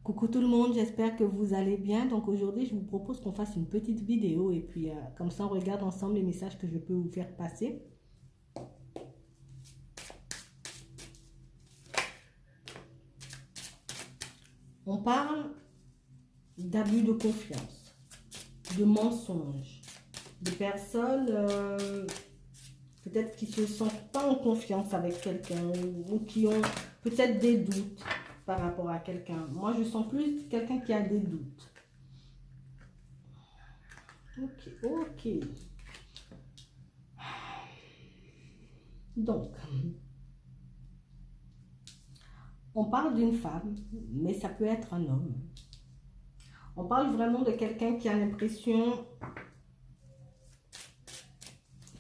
Coucou tout le monde, j'espère que vous allez bien. Donc aujourd'hui, je vous propose qu'on fasse une petite vidéo et puis comme ça, on regarde ensemble les messages que je peux vous faire passer. On parle d'abus de confiance, de mensonges, de personnes peut-être qui ne se sentent pas en confiance avec quelqu'un ou qui ont peut-être des doutes par rapport à quelqu'un. Moi, je sens plus quelqu'un qui a des doutes. Ok. Donc, on parle d'une femme, mais ça peut être un homme. On parle vraiment de quelqu'un qui a l'impression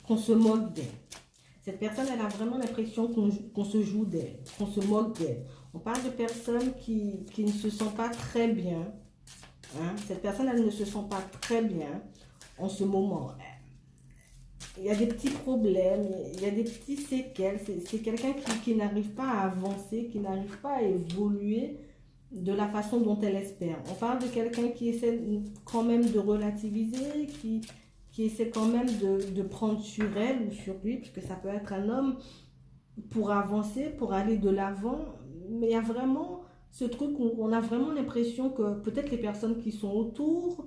qu'on se moque d'elle. Cette personne, elle a vraiment l'impression qu'on se joue d'elle, qu'on se moque d'elle. On parle de personnes qui ne se sentent pas très bien. Hein? Cette personne, elle ne se sent pas très bien en ce moment. Il y a des petits problèmes, il y a des petits séquelles. C'est quelqu'un qui n'arrive pas à avancer, qui n'arrive pas à évoluer de la façon dont elle espère. On parle de quelqu'un qui essaie quand même de relativiser, qui essaie quand même de prendre sur elle ou sur lui, puisque ça peut être un homme, pour avancer, pour aller de l'avant. Mais il y a vraiment ce truc où on a vraiment l'impression que peut-être les personnes qui sont autour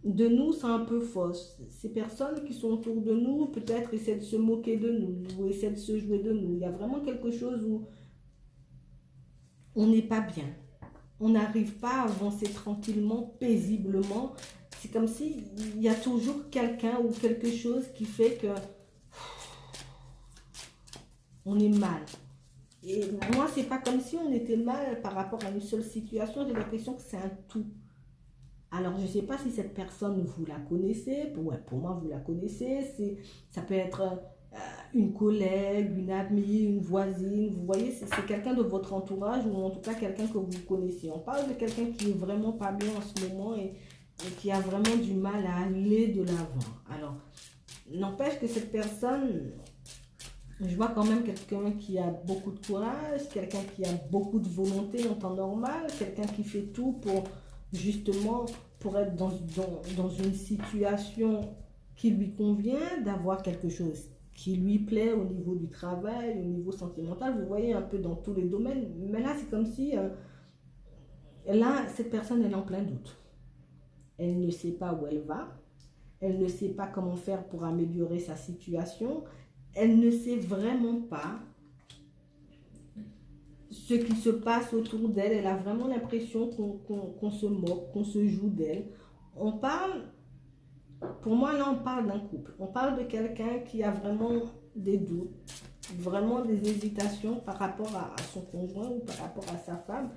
de nous, c'est un peu fausse. Ces personnes qui sont autour de nous, peut-être essaient de se moquer de nous, ou essaient de se jouer de nous. Il y a vraiment quelque chose où on n'est pas bien. On n'arrive pas à avancer tranquillement, paisiblement. C'est comme s'il y a toujours quelqu'un ou quelque chose qui fait que on est mal. Et moi, c'est pas comme si on était mal par rapport à une seule situation. J'ai l'impression que c'est un tout. Alors, je ne sais pas si cette personne, vous la connaissez. Ouais, pour moi, vous la connaissez. Ça peut être une collègue, une amie, une voisine. Vous voyez, c'est quelqu'un de votre entourage ou en tout cas quelqu'un que vous connaissez. On parle de quelqu'un qui est vraiment pas bien en ce moment et qui a vraiment du mal à aller de l'avant. Alors, n'empêche que cette personne, je vois quand même quelqu'un qui a beaucoup de courage, quelqu'un qui a beaucoup de volonté en temps normal, quelqu'un qui fait tout pour justement pour être dans une situation qui lui convient, d'avoir quelque chose qui lui plaît au niveau du travail, au niveau sentimental, vous voyez un peu dans tous les domaines. Mais là, c'est comme si, là, cette personne, elle est en plein doute. Elle ne sait pas où elle va, elle ne sait pas comment faire pour améliorer sa situation, elle ne sait vraiment pas ce qui se passe autour d'elle. Elle a vraiment l'impression qu'on se moque, qu'on se joue d'elle. On parle, pour moi là on parle d'un couple. On parle de quelqu'un qui a vraiment des doutes, vraiment des hésitations par rapport à son conjoint ou par rapport à sa femme.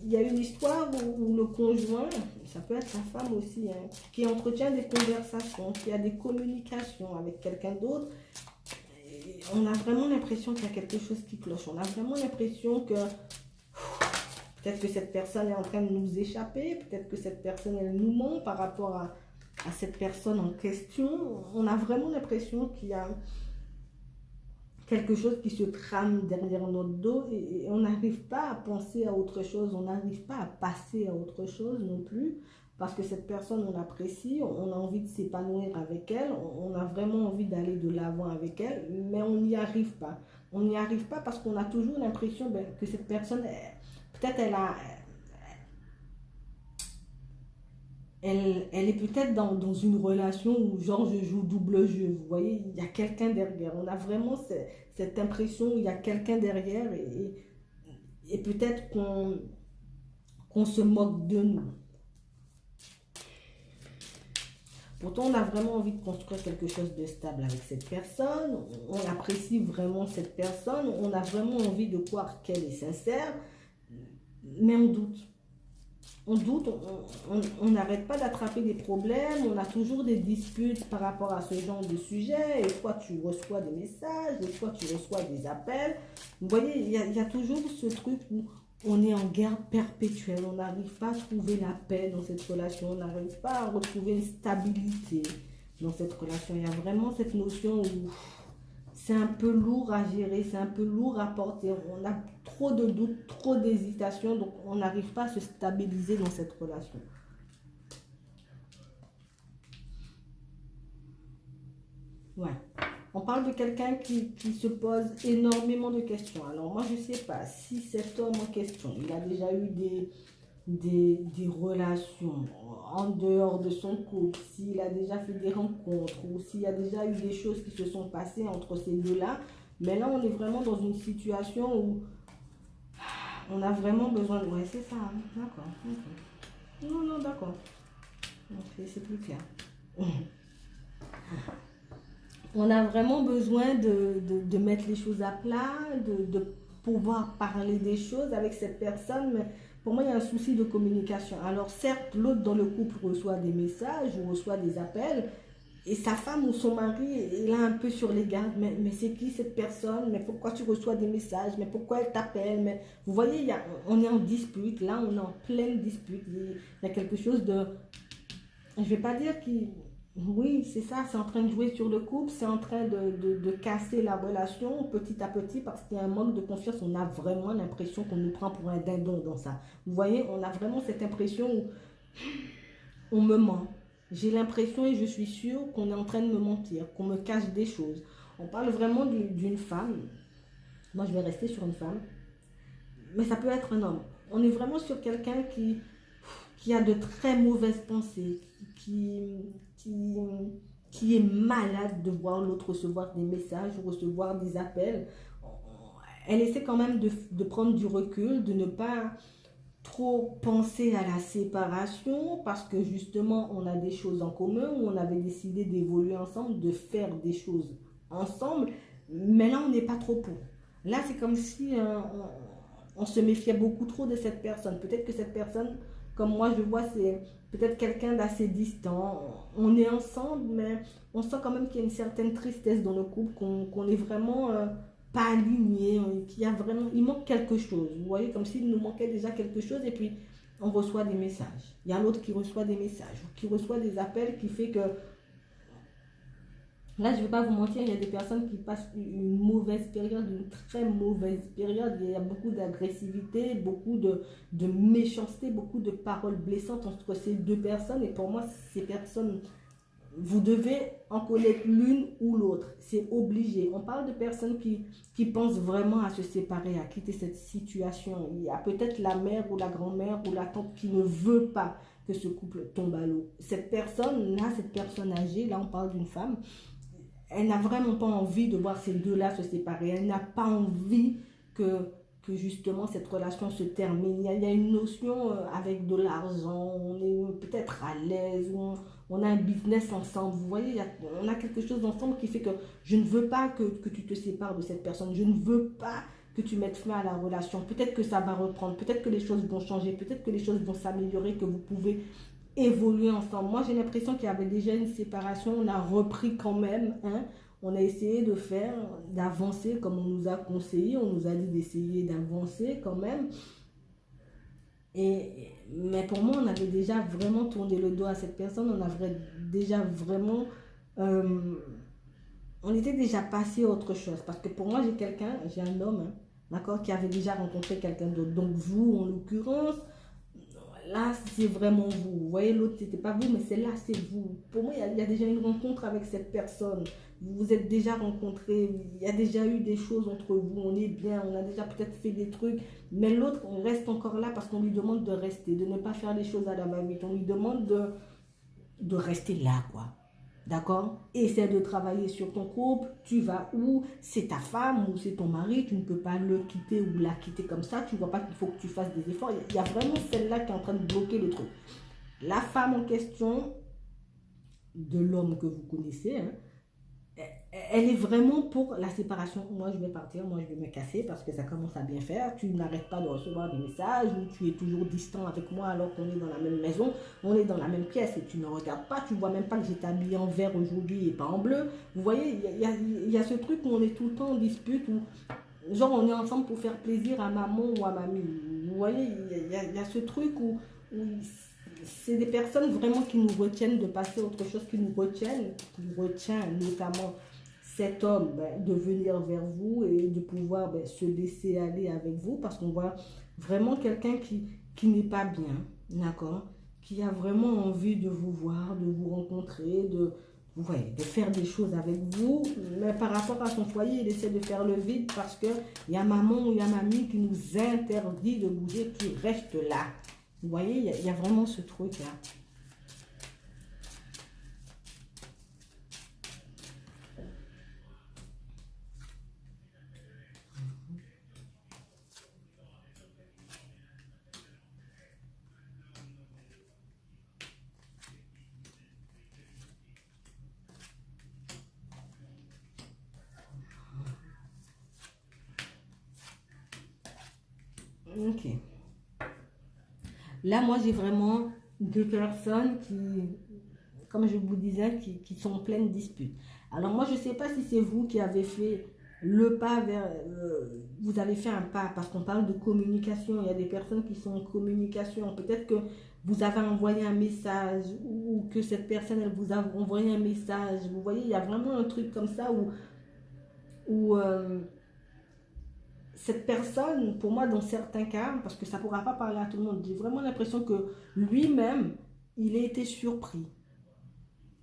Il y a une histoire où le conjoint, ça peut être sa femme aussi, hein, qui entretient des conversations, qui a des communications avec quelqu'un d'autre. On a vraiment l'impression qu'il y a quelque chose qui cloche. On a vraiment l'impression que peut-être que cette personne est en train de nous échapper. Peut-être que cette personne, elle nous ment par rapport à cette personne en question. On a vraiment l'impression qu'il y a quelque chose qui se trame derrière notre dos et on n'arrive pas à penser à autre chose. On n'arrive pas à passer à autre chose non plus. Parce que cette personne, on l'apprécie, on a envie de s'épanouir avec elle, on a vraiment envie d'aller de l'avant avec elle, mais on n'y arrive pas. On n'y arrive pas parce qu'on a toujours l'impression que cette personne, peut-être elle est peut-être dans une relation où genre je joue double jeu. Vous voyez, il y a quelqu'un derrière. On a vraiment cette impression où il y a quelqu'un derrière et peut-être qu'on se moque de nous. Pourtant, on a vraiment envie de construire quelque chose de stable avec cette personne. On apprécie vraiment cette personne. On a vraiment envie de croire qu'elle est sincère. Mais on doute. On doute, on n'arrête pas d'attraper des problèmes. On a toujours des disputes par rapport à ce genre de sujet. Et fois, tu reçois des messages. Et fois, tu reçois des appels. Vous voyez, il y a toujours ce truc où on est en guerre perpétuelle, on n'arrive pas à trouver la paix dans cette relation, on n'arrive pas à retrouver une stabilité dans cette relation. Il y a vraiment cette notion où c'est un peu lourd à gérer, c'est un peu lourd à porter. On a trop de doutes, trop d'hésitation, donc on n'arrive pas à se stabiliser dans cette relation. Ouais. On parle de quelqu'un qui se pose énormément de questions. Alors moi, je ne sais pas si cet homme en question, il a déjà eu des relations en dehors de son couple, s'il a déjà fait des rencontres ou s'il y a déjà eu des choses qui se sont passées entre ces deux-là. Mais là, on est vraiment dans une situation où on a vraiment besoin de... Ouais, c'est ça, hein. D'accord. Okay. Non, non, d'accord. C'est plus clair. On a vraiment besoin de mettre les choses à plat, de pouvoir parler des choses avec cette personne, mais pour moi, il y a un souci de communication. Alors certes, l'autre dans le couple reçoit des messages ou reçoit des appels, et sa femme ou son mari est là un peu sur les gardes. Mais c'est qui cette personne? Mais pourquoi tu reçois des messages? Mais pourquoi elle t'appelle? Mais vous voyez, on est en dispute, là on est en pleine dispute. Il y a quelque chose de... Je ne vais pas dire qu'il... Oui, c'est ça, c'est en train de jouer sur le couple, c'est en train de casser la relation petit à petit parce qu'il y a un manque de confiance. On a vraiment l'impression qu'on nous prend pour un dindon dans ça. Vous voyez, on a vraiment cette impression où on me ment. J'ai l'impression et je suis sûre qu'on est en train de me mentir, qu'on me cache des choses. On parle vraiment d'une femme. Moi, je vais rester sur une femme. Mais ça peut être un homme. On est vraiment sur quelqu'un qui a de très mauvaises pensées, qui est malade de voir l'autre recevoir des messages, recevoir des appels. Elle essaie quand même de prendre du recul, de ne pas trop penser à la séparation parce que justement on a des choses en commun, où on avait décidé d'évoluer ensemble, de faire des choses ensemble, mais là on n'est pas trop pour. Là c'est comme si on se méfiait beaucoup trop de cette personne. Peut-être que cette personne, comme moi je vois, c'est peut-être quelqu'un d'assez distant. On est ensemble, mais on sent quand même qu'il y a une certaine tristesse dans le couple, qu'on est vraiment pas aligné, qu'il y a vraiment, il manque quelque chose. Vous voyez, comme s'il nous manquait déjà quelque chose, et puis on reçoit des messages. Il y a l'autre qui reçoit des messages, qui reçoit des appels, qui fait que là, je ne vais pas vous mentir, il y a des personnes qui passent une mauvaise période, une très mauvaise période. Il y a beaucoup d'agressivité, beaucoup de méchanceté, beaucoup de paroles blessantes entre ces deux personnes. Et pour moi, ces personnes, vous devez en connaître l'une ou l'autre. C'est obligé. On parle de personnes qui pensent vraiment à se séparer, à quitter cette situation. Il y a peut-être la mère ou la grand-mère ou la tante qui ne veut pas que ce couple tombe à l'eau. Cette personne-là, cette personne âgée, là on parle d'une femme, elle n'a vraiment pas envie de voir ces deux-là se séparer. Elle n'a pas envie que justement cette relation se termine. Il y a une notion avec de l'argent, on est peut-être à l'aise, on a un business ensemble. Vous voyez, on a quelque chose ensemble qui fait que je ne veux pas que tu te sépares de cette personne. Je ne veux pas que tu mettes fin à la relation. Peut-être que ça va reprendre, peut-être que les choses vont changer, peut-être que les choses vont s'améliorer, que vous pouvez évoluer ensemble. Moi, j'ai l'impression qu'il y avait déjà une séparation. On a repris quand même, hein. On a essayé de faire, d'avancer comme on nous a conseillé. On nous a dit d'essayer d'avancer quand même. Mais pour moi, on avait déjà vraiment tourné le dos à cette personne. On avait déjà vraiment... on était déjà passé à autre chose. Parce que pour moi, j'ai un homme, hein, d'accord, qui avait déjà rencontré quelqu'un d'autre. Donc vous, en l'occurrence... Là, c'est vraiment vous. Vous voyez, l'autre, c'était pas vous, mais c'est là, c'est vous. Pour moi, il y a déjà une rencontre avec cette personne. Vous vous êtes déjà rencontrés. Il y a déjà eu des choses entre vous. On est bien. On a déjà peut-être fait des trucs. Mais l'autre, on reste encore là parce qu'on lui demande de rester, de ne pas faire les choses à la va-vite. On lui demande de rester là, quoi. D'accord? Essaie de travailler sur ton couple. Tu vas où? C'est ta femme ou c'est ton mari. Tu ne peux pas le quitter ou la quitter comme ça. Tu ne vois pas qu'il faut que tu fasses des efforts. Il y a vraiment celle-là qui est en train de bloquer le truc. La femme en question, de l'homme que vous connaissez, hein, elle est vraiment pour la séparation. Moi, je vais partir, moi, je vais me casser parce que ça commence à bien faire. Tu n'arrêtes pas de recevoir des messages ou tu es toujours distant avec moi alors qu'on est dans la même maison, on est dans la même pièce et tu ne regardes pas. Tu ne vois même pas que j'étais habillée en vert aujourd'hui et pas en bleu. Vous voyez, il y a ce truc où on est tout le temps en dispute, où genre on est ensemble pour faire plaisir à maman ou à mamie. Vous voyez, il y a ce truc où c'est des personnes vraiment qui nous retiennent de passer à autre chose, qui nous retient notamment cet homme de venir vers vous et de pouvoir se laisser aller avec vous, parce qu'on voit vraiment quelqu'un qui n'est pas bien, d'accord? Qui a vraiment envie de vous voir, de vous rencontrer, de faire des choses avec vous, mais par rapport à son foyer, il essaie de faire le vide parce qu'il y a maman ou il y a mamie qui nous interdit de bouger, qui reste là. Vous voyez, il y a vraiment ce truc-là. Ok. Là, moi, j'ai vraiment deux personnes qui, comme je vous disais, qui sont en pleine dispute. Alors moi, je ne sais pas si c'est vous qui avez fait le pas vers... vous avez fait un pas, parce qu'on parle de communication. Il y a des personnes qui sont en communication. Peut-être que vous avez envoyé un message ou que cette personne, elle vous a envoyé un message. Vous voyez, il y a vraiment un truc comme ça où cette personne, pour moi, dans certains cas, parce que ça ne pourra pas parler à tout le monde, j'ai vraiment l'impression que lui-même, il a été surpris.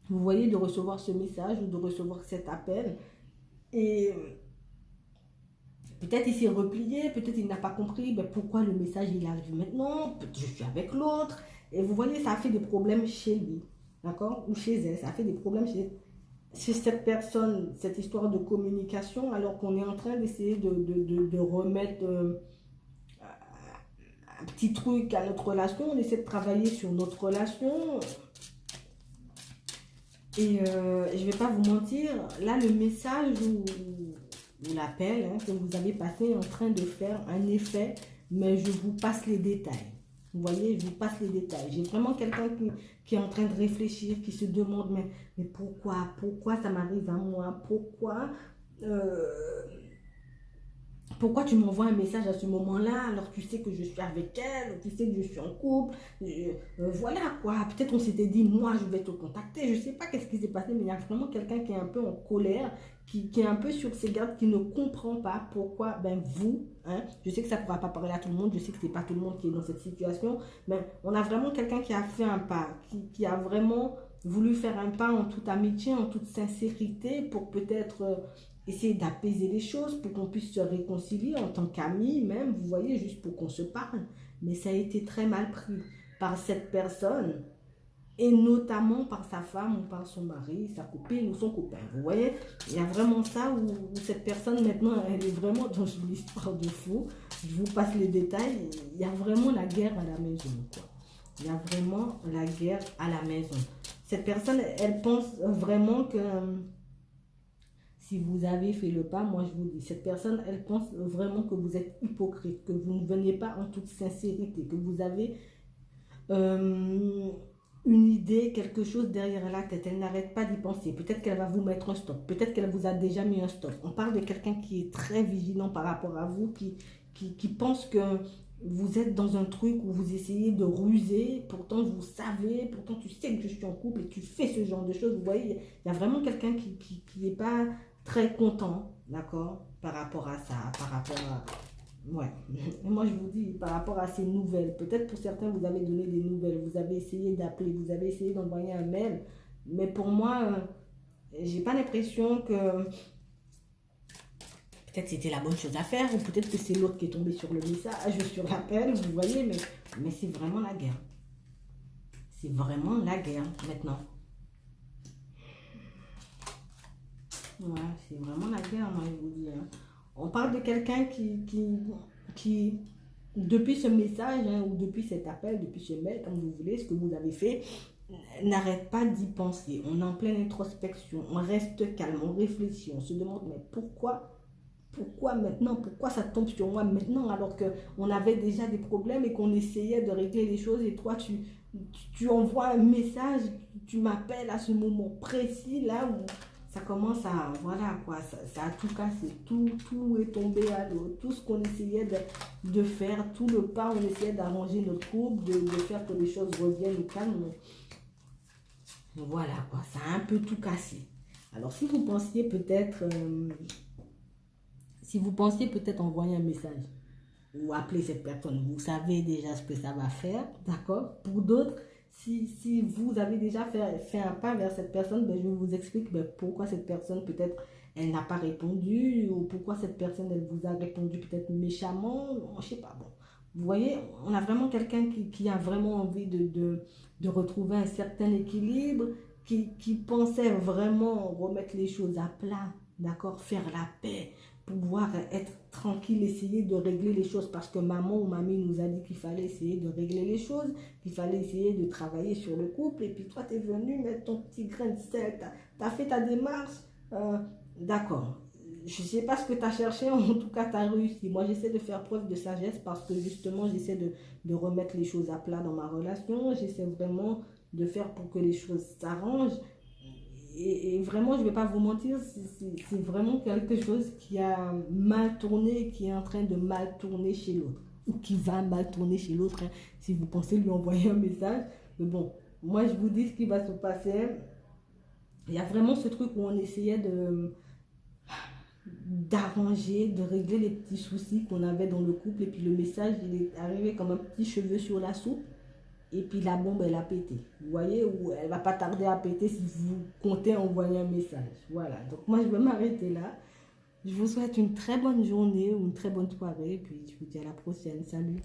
Vous voyez, de recevoir ce message ou de recevoir cet appel. Et peut-être il s'est replié, peut-être il n'a pas compris pourquoi le message il arrive maintenant, je suis avec l'autre. Et vous voyez, ça a fait des problèmes chez lui, d'accord? Ou chez elle, ça a fait des problèmes chez cette personne, cette histoire de communication, alors qu'on est en train d'essayer de remettre un petit truc à notre relation, on essaie de travailler sur notre relation. Et je ne vais pas vous mentir, là le message ou l'appel que vous avez passé est en train de faire un effet, mais je vous passe les détails. Vous voyez, je vous passe les détails. J'ai vraiment quelqu'un qui est en train de réfléchir, qui se demande, mais pourquoi ça m'arrive à moi? Pourquoi tu m'envoies un message à ce moment-là, alors tu sais que je suis avec elle, tu sais que je suis en couple, voilà quoi, peut-être on s'était dit, moi je vais te contacter, je ne sais pas qu'est-ce qui s'est passé, mais il y a vraiment quelqu'un qui est un peu en colère, qui est un peu sur ses gardes, qui ne comprend pas pourquoi, vous, je sais que ça ne pourra pas parler à tout le monde, je sais que ce n'est pas tout le monde qui est dans cette situation, mais on a vraiment quelqu'un qui a fait un pas, qui a vraiment voulu faire un pas en toute amitié, en toute sincérité, pour peut-être... essayer d'apaiser les choses pour qu'on puisse se réconcilier en tant qu'amis même, vous voyez, juste pour qu'on se parle. Mais ça a été très mal pris par cette personne et notamment par sa femme ou par son mari, sa copine ou son copain. Vous voyez, il y a vraiment ça où cette personne maintenant, elle est vraiment dans une histoire de fou. Je vous passe les détails, il y a vraiment la guerre à la maison, quoi. Il y a vraiment la guerre à la maison. Cette personne, elle pense vraiment que... si vous avez fait le pas, moi je vous dis, cette personne, elle pense vraiment que vous êtes hypocrite, que vous ne venez pas en toute sincérité, que vous avez une idée, quelque chose derrière la tête. Elle n'arrête pas d'y penser. Peut-être qu'elle va vous mettre un stop. Peut-être qu'elle vous a déjà mis un stop. On parle de quelqu'un qui est très vigilant par rapport à vous, qui pense que vous êtes dans un truc où vous essayez de ruser, pourtant vous savez, pourtant tu sais que je suis en couple et tu fais ce genre de choses. Vous voyez, il y a vraiment quelqu'un qui n'est pas très content, d'accord, par rapport à ça, par rapport à... Ouais, et moi je vous dis, par rapport à ces nouvelles, peut-être pour certains vous avez donné des nouvelles, vous avez essayé d'appeler, vous avez essayé d'envoyer un mail, mais pour moi, j'ai pas l'impression que... Peut-être c'était la bonne chose à faire, ou peut-être que c'est l'autre qui est tombé sur le message, sur l'appel, vous voyez, mais c'est vraiment la guerre. C'est vraiment la guerre maintenant. Ouais, c'est vraiment la guerre, moi, je vous dis. On parle de quelqu'un qui, depuis ce message, ou depuis cet appel, depuis ce mail, comme vous voulez, ce que vous avez fait, n'arrête pas d'y penser. On est en pleine introspection, on reste calme, on réfléchit, on se demande, mais pourquoi maintenant? Pourquoi ça tombe sur moi maintenant alors qu'on avait déjà des problèmes et qu'on essayait de régler les choses et toi tu envoies un message, tu m'appelles à ce moment précis là où ça commence à, voilà quoi, ça a tout cassé, tout est tombé à l'eau, tout ce qu'on essayait de faire, tout le pas, on essayait d'arranger notre couple, de faire que les choses reviennent au calme. Voilà quoi, ça a un peu tout cassé. Alors, si vous pensiez peut-être envoyer un message ou appeler cette personne, vous savez déjà ce que ça va faire, d'accord? Pour d'autres, si vous avez déjà fait un pas vers cette personne, ben, je vous explique ben, pourquoi cette personne peut-être elle n'a pas répondu ou pourquoi cette personne elle vous a répondu peut-être méchamment, je sais pas. Bon, vous voyez, on a vraiment quelqu'un qui a vraiment envie de retrouver un certain équilibre, qui pensait vraiment remettre les choses à plat, d'accord, faire la paix, pouvoir être tranquille, essayer de régler les choses parce que maman ou mamie nous a dit qu'il fallait essayer de régler les choses, qu'il fallait essayer de travailler sur le couple et puis toi tu es venu mettre ton petit grain de sel, tu as fait ta démarche, d'accord. Je ne sais pas ce que tu as cherché, en tout cas tu as réussi. Moi j'essaie de faire preuve de sagesse parce que justement j'essaie de remettre les choses à plat dans ma relation, j'essaie vraiment de faire pour que les choses s'arrangent. Et vraiment, je ne vais pas vous mentir, c'est vraiment quelque chose qui a mal tourné, qui est en train de mal tourner chez l'autre. Ou qui va mal tourner chez l'autre, hein, si vous pensez lui envoyer un message. Mais bon, moi je vous dis ce qui va se passer. Il y a vraiment ce truc où on essayait d'arranger, de régler les petits soucis qu'on avait dans le couple. Et puis le message, il est arrivé comme un petit cheveu sur la soupe. Et puis la bombe, elle a pété. Vous voyez, ou elle va pas tarder à péter si vous comptez envoyer un message. Voilà, donc moi je vais m'arrêter là. Je vous souhaite une très bonne journée ou une très bonne soirée. Et puis je vous dis à la prochaine. Salut.